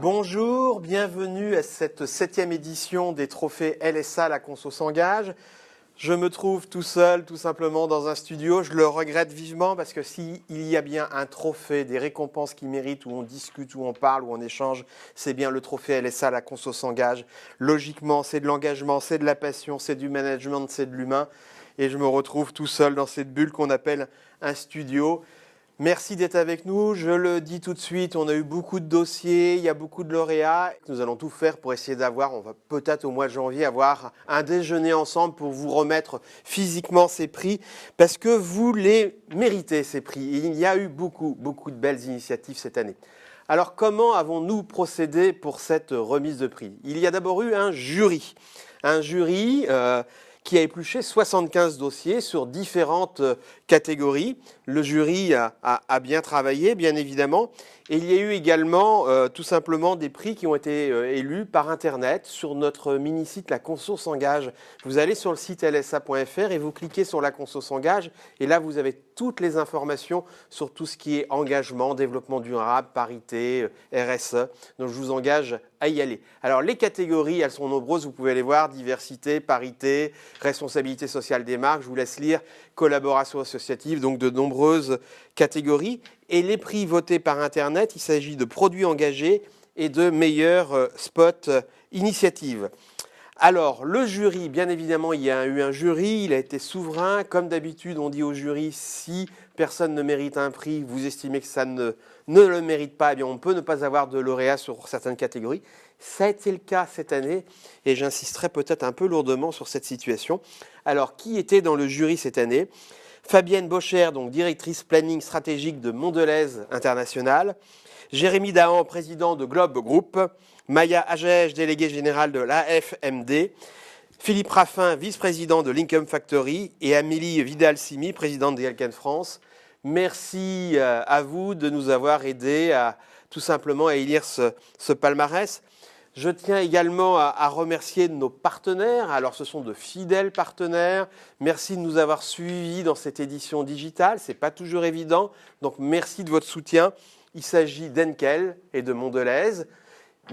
Bonjour, bienvenue à cette 7e édition des trophées LSA La Conso s'engage. Je me trouve tout seul, tout simplement, dans un studio. Je le regrette vivement parce que s'il y a bien un trophée, des récompenses qui méritent, où on discute, où on parle, où on échange, c'est bien le trophée LSA La Conso s'engage. Logiquement, c'est de l'engagement, c'est de la passion, c'est du management, c'est de l'humain. Et je me retrouve tout seul dans cette bulle qu'on appelle un studio. Merci d'être avec nous. Je le dis tout de suite, on a eu beaucoup de dossiers, il y a beaucoup de lauréats. Nous allons tout faire pour essayer d'avoir, on va peut-être au mois de janvier avoir un déjeuner ensemble pour vous remettre physiquement ces prix parce que vous les méritez, ces prix. Il y a eu beaucoup de belles initiatives cette année. Alors comment avons-nous procédé pour cette remise de prix? Il y a d'abord eu un jury. Un jury qui a épluché 75 dossiers sur différentes catégories. Le jury a bien travaillé, bien évidemment. Et il y a eu également tout simplement des prix qui ont été élus par Internet sur notre mini-site La Conso s'engage. Vous allez sur le site lsa.fr et vous cliquez sur La Conso s'engage. Et là, vous avez toutes les informations sur tout ce qui est engagement, développement durable, parité, RSE. Donc, je vous engage à y aller. Alors, les catégories, elles sont nombreuses. Vous pouvez aller voir diversité, parité, responsabilité sociale des marques. Je vous laisse lire collaboration associative, donc de nombreuses catégories. Et les prix votés par Internet, il s'agit de produits engagés et de meilleurs spots initiatives. Alors, le jury, bien évidemment, il y a eu un jury, il a été souverain. Comme d'habitude, on dit au jury, si personne ne mérite un prix, vous estimez que ça ne le mérite pas, eh bien, on peut ne pas avoir de lauréat sur certaines catégories. Ça a été le cas cette année et j'insisterai peut-être un peu lourdement sur cette situation. Alors, qui était dans le jury cette année ? Fabienne Bocher, donc directrice planning stratégique de Mondelez International. Jérémy Dahan, président de Globe Group. Maya Agege, déléguée générale de l'AFMD. Philippe Raffin, vice-président de l'Income Factory. Et Amélie Vidal-Simi, présidente d'Elkan France. Merci à vous de nous avoir aidés à tout simplement à élire ce palmarès. Je tiens également à remercier nos partenaires. Alors, ce sont de fidèles partenaires. Merci de nous avoir suivis dans cette édition digitale. Ce n'est pas toujours évident. Donc, merci de votre soutien. Il s'agit d'Enkel et de Mondelez,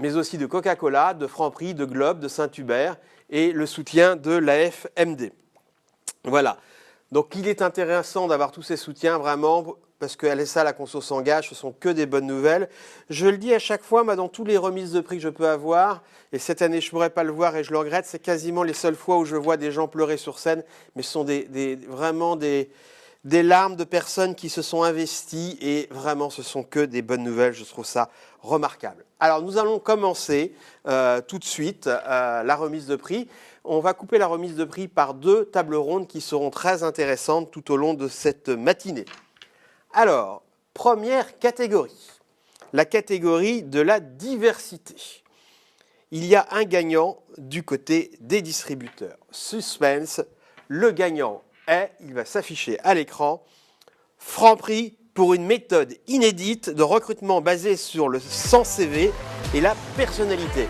mais aussi de Coca-Cola, de Franprix, de Globe, de Saint-Hubert et le soutien de l'AFMD. Voilà. Donc, il est intéressant d'avoir tous ces soutiens, vraiment, parce que LSA, La Conso s'engage, ce sont que des bonnes nouvelles. Je le dis à chaque fois, moi, dans toutes les remises de prix que je peux avoir, et cette année, je ne pourrais pas le voir et je le regrette, c'est quasiment les seules fois où je vois des gens pleurer sur scène, mais ce sont vraiment des larmes de personnes qui se sont investies, et vraiment, ce sont que des bonnes nouvelles. Je trouve ça remarquable. Alors, nous allons commencer tout de suite la remise de prix. On va couper la remise de prix par 2 tables rondes qui seront très intéressantes tout au long de cette matinée. Alors, première catégorie, la catégorie de la diversité. Il y a un gagnant du côté des distributeurs. Suspense, le gagnant il va s'afficher à l'écran, Franprix pour une méthode inédite de recrutement basée sur le 100 CV et la personnalité.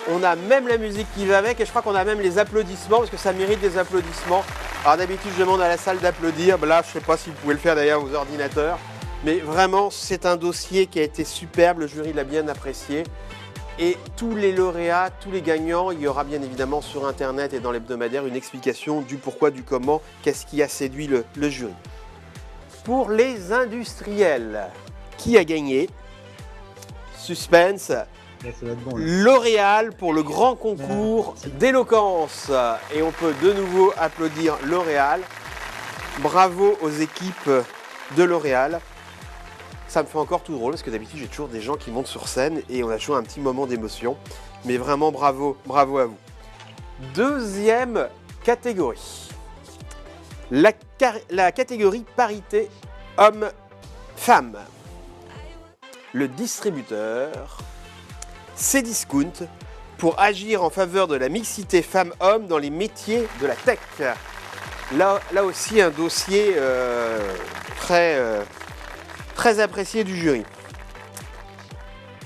On a même la musique qui va avec et je crois qu'on a même les applaudissements parce que ça mérite des applaudissements. Alors d'habitude, je demande à la salle d'applaudir. Là, je ne sais pas si vous pouvez le faire d'ailleurs aux ordinateurs. Mais vraiment, c'est un dossier qui a été superbe. Le jury l'a bien apprécié. Et tous les lauréats, tous les gagnants, il y aura bien évidemment sur Internet et dans l'hebdomadaire une explication du pourquoi, du comment, qu'est-ce qui a séduit le jury. Pour les industriels, qui a gagné? Suspense. L'Oréal pour le grand concours d'éloquence. Et on peut de nouveau applaudir L'Oréal. Bravo aux équipes de L'Oréal. Ça me fait encore tout drôle parce que d'habitude j'ai toujours des gens qui montent sur scène et on a toujours un petit moment d'émotion. Mais vraiment bravo à vous. Deuxième catégorie. La catégorie parité homme-femme. Le distributeur Cdiscount pour agir en faveur de la mixité femmes-hommes dans les métiers de la tech. Là aussi un dossier très apprécié du jury.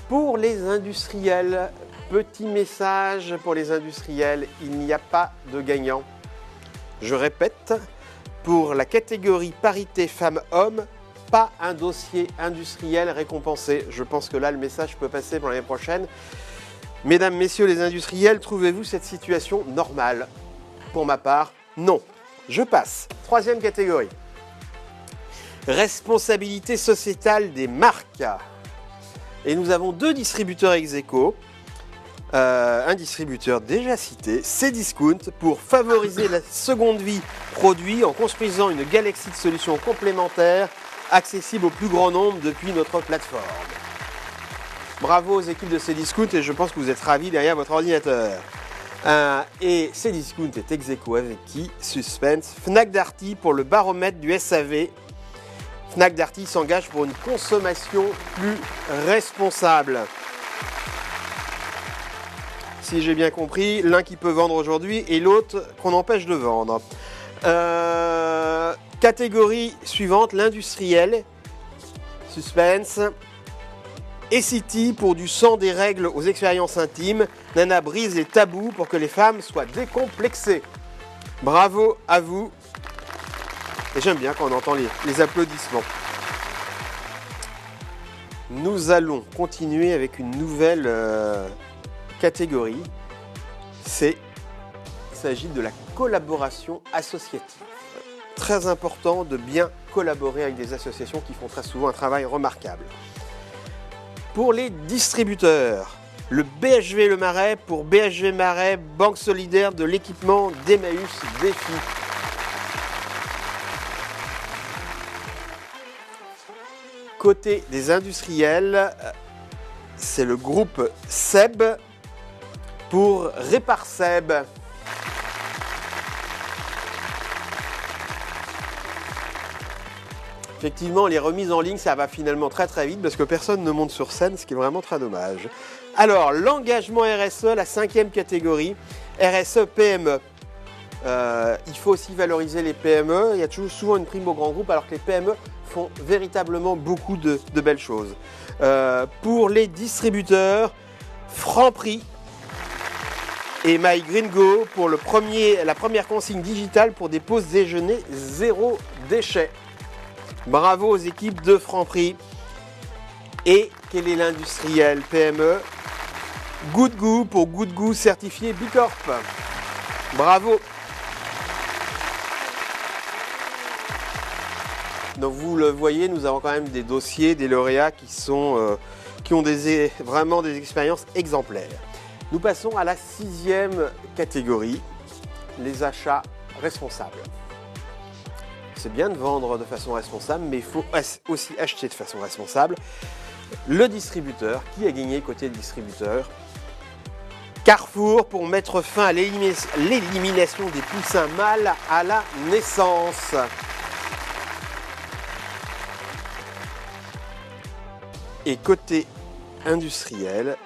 Pour les industriels, petit message pour les industriels, il n'y a pas de gagnant. Je répète, pour la catégorie parité femmes-hommes, pas un dossier industriel récompensé. Je pense que là, le message peut passer pour l'année prochaine. Mesdames, messieurs les industriels, trouvez-vous cette situation normale? Pour ma part, non. Je passe. Troisième catégorie. Responsabilité sociétale des marques. Et nous avons deux distributeurs ex aequo. Un distributeur déjà cité, Cdiscount, pour favoriser la seconde vie produit en construisant une galaxie de solutions complémentaires accessibles au plus grand nombre depuis notre plateforme. Bravo aux équipes de Cdiscount et je pense que vous êtes ravis derrière votre ordinateur. Et Cdiscount est ex aequo avec qui? Suspense. Fnac Darty pour le baromètre du SAV. Fnac Darty s'engage pour une consommation plus responsable. Si j'ai bien compris, l'un qui peut vendre aujourd'hui et l'autre qu'on empêche de vendre. Catégorie suivante, l'industriel. Suspense. Essity pour du sang des règles aux expériences intimes. Nana brise les tabous pour que les femmes soient décomplexées. Bravo à vous. Et j'aime bien quand on entend les applaudissements. Nous allons continuer avec une nouvelle catégorie. Il s'agit de la collaboration associative. Très important de bien collaborer avec des associations qui font très souvent un travail remarquable. Pour les distributeurs, le BHV Le Marais pour BHV Marais, Banque Solidaire de l'équipement d'Emmaüs Défi. Côté des industriels, c'est le groupe SEB pour Réparseb. Effectivement, les remises en ligne, ça va finalement très très vite parce que personne ne monte sur scène, ce qui est vraiment très dommage. Alors, l'engagement RSE, la cinquième catégorie, RSE PME. Il faut aussi valoriser les PME. Il y a toujours souvent une prime aux grands groupes alors que les PME font véritablement beaucoup de belles choses. Pour les distributeurs, Franprix et MyGreenGo pour la première consigne digitale pour des pauses déjeuner zéro déchet. Bravo aux équipes de Franprix. Et quel est l'industriel PME? Good Goût pour Good Goût certifié Bicorp. Bravo. Donc vous le voyez, nous avons quand même des dossiers, des lauréats qui ont vraiment des expériences exemplaires. Nous passons à la sixième catégorie, les achats responsables. C'est bien de vendre de façon responsable, mais il faut aussi acheter de façon responsable. Le distributeur, qui a gagné côté distributeur? Carrefour pour mettre fin à l'élimination des poussins mâles à la naissance. Et côté industriel,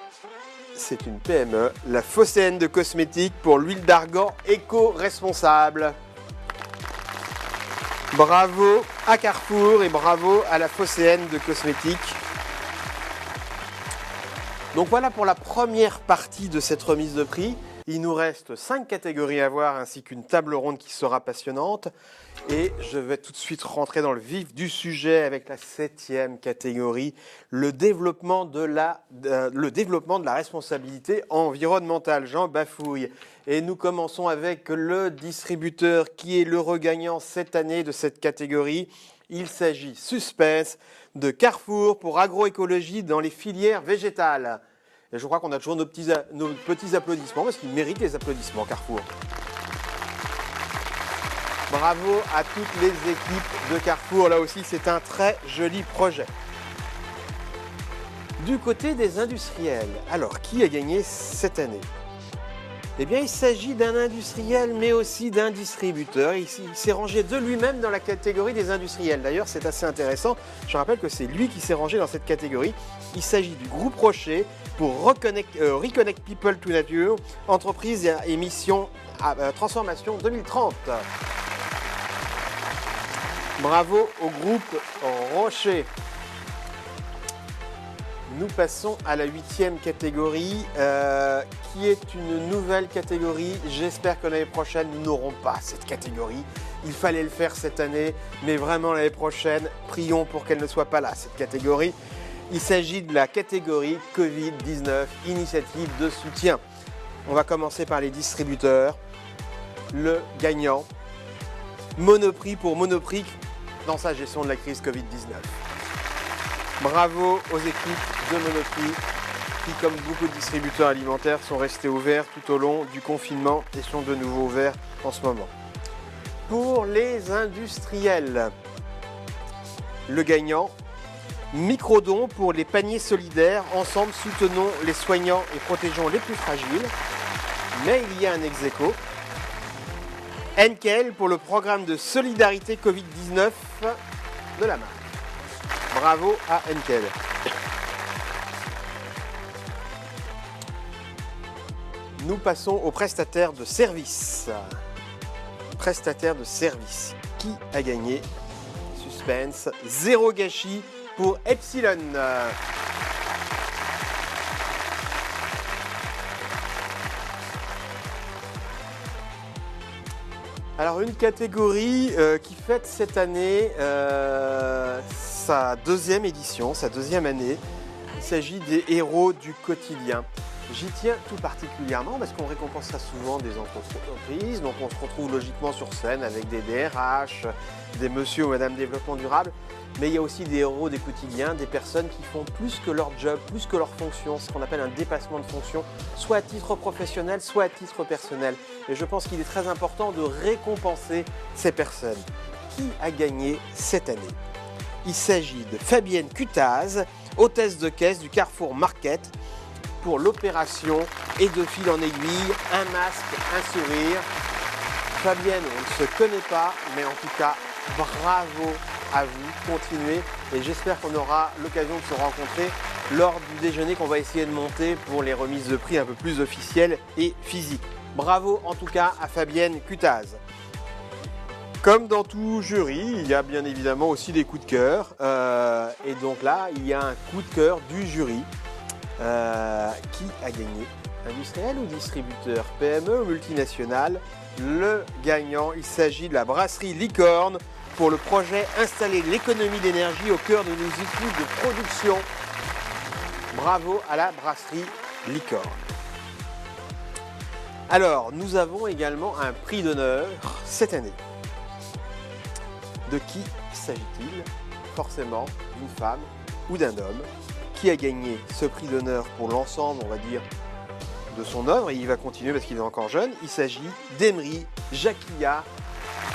c'est une PME, la Phocéenne de cosmétiques pour l'huile d'argan éco-responsable. Bravo à Carrefour et bravo à la Phocéenne de cosmétiques. Donc voilà pour la première partie de cette remise de prix. Il nous reste 5 catégories à voir ainsi qu'une table ronde qui sera passionnante. Et je vais tout de suite rentrer dans le vif du sujet avec la 7e catégorie, le développement de la responsabilité environnementale. J'en bafouille. Et nous commençons avec le distributeur qui est l'heureux gagnant cette année de cette catégorie. Il s'agit, suspense, de Carrefour pour agroécologie dans les filières végétales. Et je crois qu'on a toujours nos petits applaudissements parce qu'ils méritent les applaudissements, Carrefour. Bravo à toutes les équipes de Carrefour. Là aussi, c'est un très joli projet. Du côté des industriels, alors qui a gagné cette année? Eh bien, il s'agit d'un industriel, mais aussi d'un distributeur. Il s'est rangé de lui-même dans la catégorie des industriels. D'ailleurs, c'est assez intéressant. Je rappelle que c'est lui qui s'est rangé dans cette catégorie. Il s'agit du groupe Rocher pour Reconnect People to Nature, entreprise et mission transformation 2030. Bravo au groupe Rocher. Nous passons à la 8e catégorie, qui est une nouvelle catégorie. J'espère que l'année prochaine, nous n'aurons pas cette catégorie. Il fallait le faire cette année, mais vraiment l'année prochaine, prions pour qu'elle ne soit pas là, cette catégorie. Il s'agit de la catégorie Covid-19, initiative de soutien. On va commencer par les distributeurs. Le gagnant, Monoprix pour Monoprix dans sa gestion de la crise Covid-19. Bravo aux équipes de Monoprix qui, comme beaucoup de distributeurs alimentaires, sont restés ouverts tout au long du confinement et sont de nouveau ouverts en ce moment. Pour les industriels, le gagnant, Microdon pour les paniers solidaires. Ensemble, soutenons les soignants et protégeons les plus fragiles. Mais il y a un ex-aequo. Henkel pour le programme de solidarité Covid-19 de la marque. Bravo à Henkel. Nous passons aux prestataires de services. Prestataires de services. Qui a gagné? Suspense. Zéro gâchis pour Epsilon. Alors une catégorie qui fête cette année sa deuxième édition, sa deuxième année. Il s'agit des héros du quotidien. J'y tiens tout particulièrement parce qu'on récompensera souvent des entreprises, donc on se retrouve logiquement sur scène avec des DRH, des monsieur ou madame développement durable, mais il y a aussi des héros des quotidiens, des personnes qui font plus que leur job, plus que leur fonction, ce qu'on appelle un dépassement de fonction, soit à titre professionnel, soit à titre personnel. Et je pense qu'il est très important de récompenser ces personnes. Qui a gagné cette année? Il s'agit de Fabienne Cutaz, hôtesse de caisse du Carrefour Market, pour l'opération et de fil en aiguille, un masque, un sourire. Fabienne, on ne se connaît pas, mais en tout cas, bravo à vous, continuez. Et j'espère qu'on aura l'occasion de se rencontrer lors du déjeuner qu'on va essayer de monter pour les remises de prix un peu plus officielles et physiques. Bravo en tout cas à Fabienne Cutaz. Comme dans tout jury, il y a bien évidemment aussi des coups de cœur. Et donc là, il y a un coup de cœur du jury. Qui a gagné? Industriel ou distributeur? PME ou multinational? Le gagnant, il s'agit de la brasserie Licorne pour le projet Installer l'économie d'énergie au cœur de nos outils de production. Bravo à la brasserie Licorne. Alors, nous avons également un prix d'honneur cette année. De qui s'agit-il? Forcément d'une femme ou d'un homme. Qui a gagné ce prix d'honneur pour l'ensemble, on va dire, de son œuvre, et il va continuer parce qu'il est encore jeune. Il s'agit d'Emery Jacquia,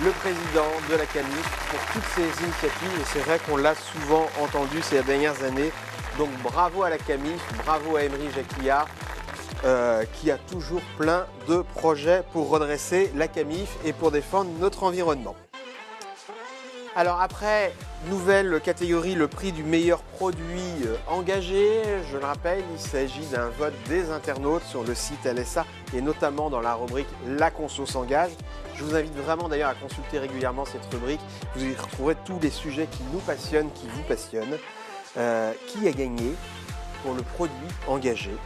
le président de la CAMIF, pour toutes ces initiatives. Et c'est vrai qu'on l'a souvent entendu ces dernières années. Donc bravo à la CAMIF, bravo à Emery Jacquia, qui a toujours plein de projets pour redresser la CAMIF et pour défendre notre environnement. Alors après, nouvelle catégorie, le prix du meilleur produit engagé. Je le rappelle, il s'agit d'un vote des internautes sur le site LSA et notamment dans la rubrique La Conso s'engage. Je vous invite vraiment d'ailleurs à consulter régulièrement cette rubrique. Vous y retrouverez tous les sujets qui nous passionnent, qui vous passionnent. Qui a gagné pour le produit engagé?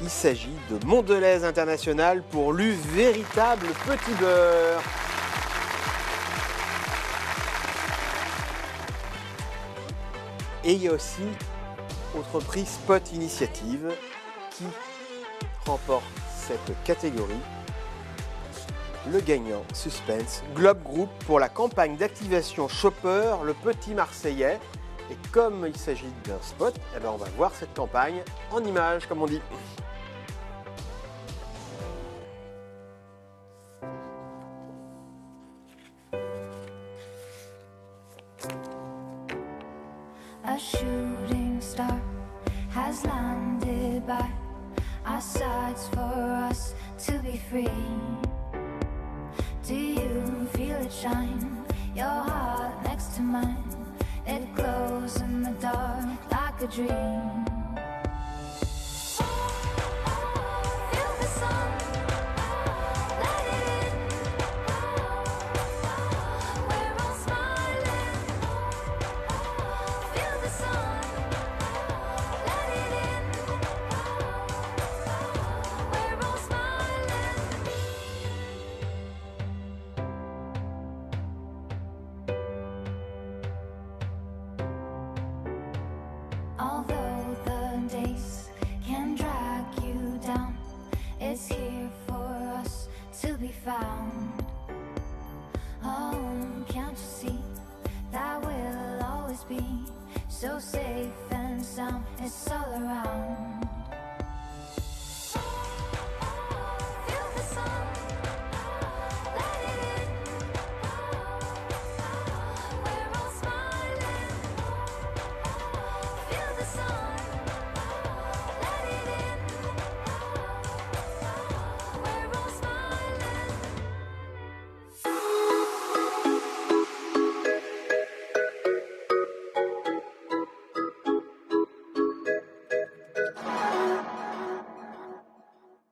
Il s'agit de Mondelez International pour le véritable petit beurre. Et il y a aussi autre prix Spot Initiative qui remporte cette catégorie. Le gagnant, suspense, Globe Group pour la campagne d'activation Shopper, le petit Marseillais. Et comme il s'agit d'un spot, eh ben on va voir cette campagne en images, comme on dit. A shooting star has landed by our sides for us to be free. Do you feel it shine? Your heart next to mine. It glows in the dark like a dream. Feel the sun, let it in. We're all smiling. Feel the sun, let it in. We're all smiling. so safe and sound. It's all around.